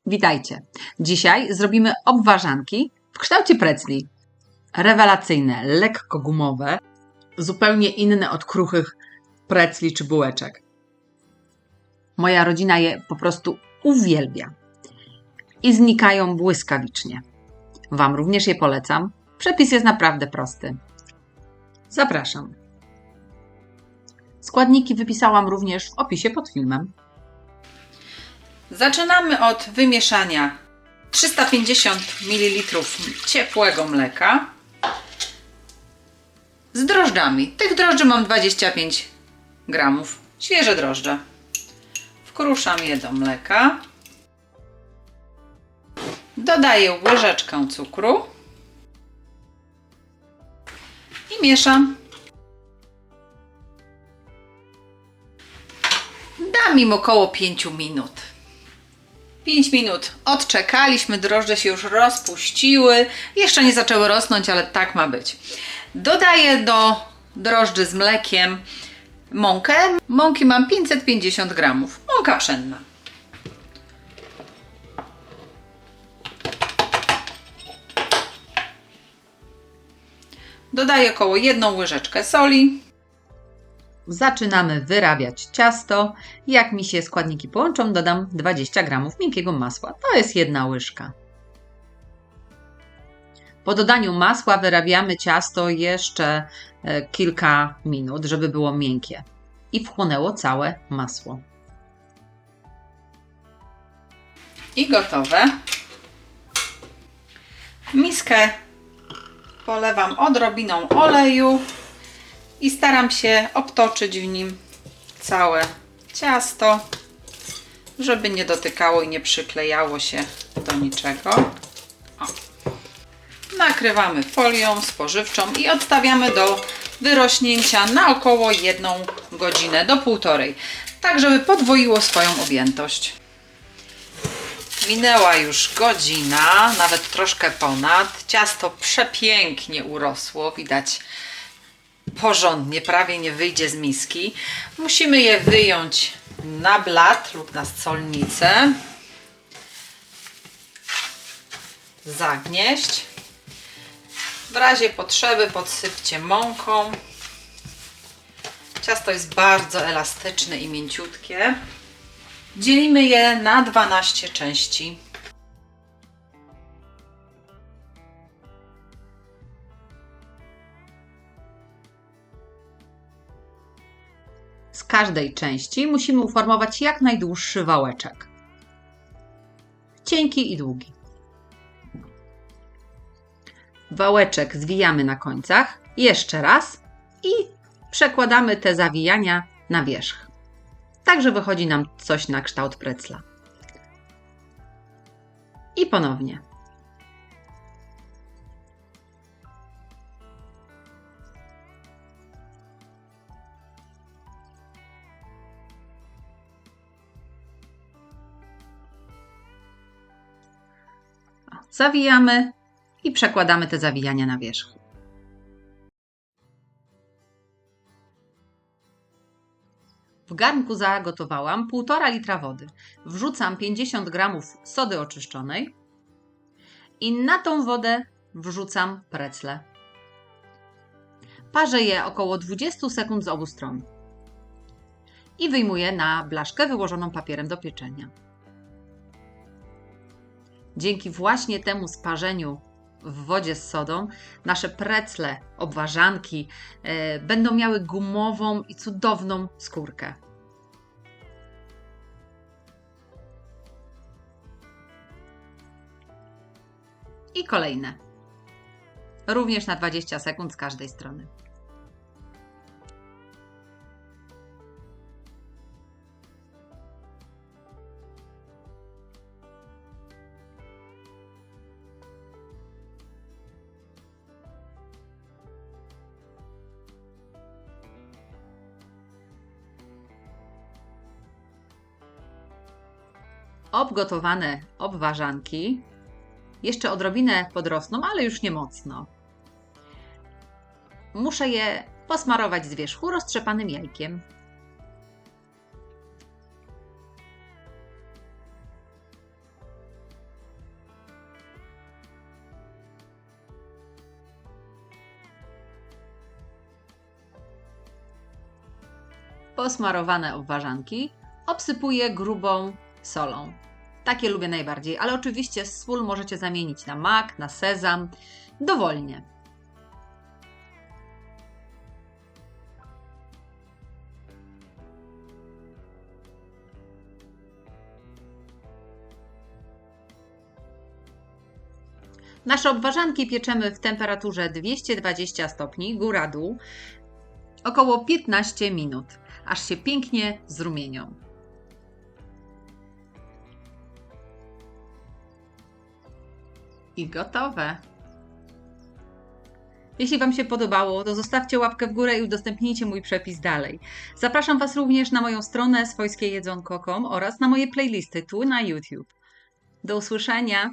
Witajcie! Dzisiaj zrobimy obwarzanki w kształcie pretzli. Rewelacyjne, lekko gumowe, zupełnie inne od kruchych pretzli czy bułeczek. Moja rodzina je po prostu uwielbia i znikają błyskawicznie. Wam również je polecam. Przepis jest naprawdę prosty. Zapraszam. Składniki wypisałam również w opisie pod filmem. Zaczynamy od wymieszania 350 ml ciepłego mleka z drożdżami. Tych drożdży mam 25 gramów, świeże drożdże. Wkruszam je do mleka. Dodaję łyżeczkę cukru i mieszam. Dam im około 5 minut. 5 minut odczekaliśmy, drożdże się już rozpuściły. Jeszcze nie zaczęły rosnąć, ale tak ma być. Dodaję do drożdży z mlekiem mąkę. Mąki mam 550 gramów. Mąka pszenna. Dodaję około 1 łyżeczkę soli. Zaczynamy wyrabiać ciasto. Jak mi się składniki połączą, dodam 20 gramów miękkiego masła. To jest 1 łyżka. Po dodaniu masła wyrabiamy ciasto jeszcze kilka minut, żeby było miękkie i wchłonęło całe masło. I gotowe. Miskę polewam odrobiną oleju i staram się obtoczyć w nim całe ciasto, żeby nie dotykało i nie przyklejało się do niczego. O. Nakrywamy folią spożywczą i odstawiamy do wyrośnięcia na około 1 godzinę do 1,5, tak żeby podwoiło swoją objętość. Minęła już godzina, nawet troszkę ponad. Ciasto przepięknie urosło, widać porządnie, prawie nie wyjdzie z miski. Musimy je wyjąć na blat lub na solnicę. Zagnieść. W razie potrzeby podsypcie mąką. Ciasto jest bardzo elastyczne i mięciutkie. Dzielimy je na 12 części. Z każdej części musimy uformować jak najdłuższy wałeczek. Cienki i długi. Wałeczek zwijamy na końcach jeszcze raz i przekładamy te zawijania na wierzch. Także wychodzi nam coś na kształt pretzla. I ponownie. Zawijamy i przekładamy te zawijania na wierzch. W garnku zagotowałam 1,5 litra wody. Wrzucam 50 gramów sody oczyszczonej i na tą wodę wrzucam pretzle. Parzę je około 20 sekund z obu stron i wyjmuję na blaszkę wyłożoną papierem do pieczenia. Dzięki właśnie temu sparzeniu w wodzie z sodą nasze pretzle, obwarzanki będą miały gumową i cudowną skórkę. I kolejne. Również na 20 sekund z każdej strony. Obgotowane obwarzanki jeszcze odrobinę podrosną, ale już nie mocno. Muszę je posmarować z wierzchu roztrzepanym jajkiem. posmarowane obwarzanki obsypuję grubą solą. Takie lubię najbardziej, ale oczywiście sól możecie zamienić na mak, na sezam, dowolnie. Nasze obwarzanki pieczemy w temperaturze 220 stopni, góra-dół, około 15 minut, aż się pięknie zrumienią. I gotowe. Jeśli Wam się podobało, to zostawcie łapkę w górę i udostępnijcie mój przepis dalej. Zapraszam Was również na moją stronę swojskiejedzonko.com oraz na moje playlisty tu na YouTube. Do usłyszenia!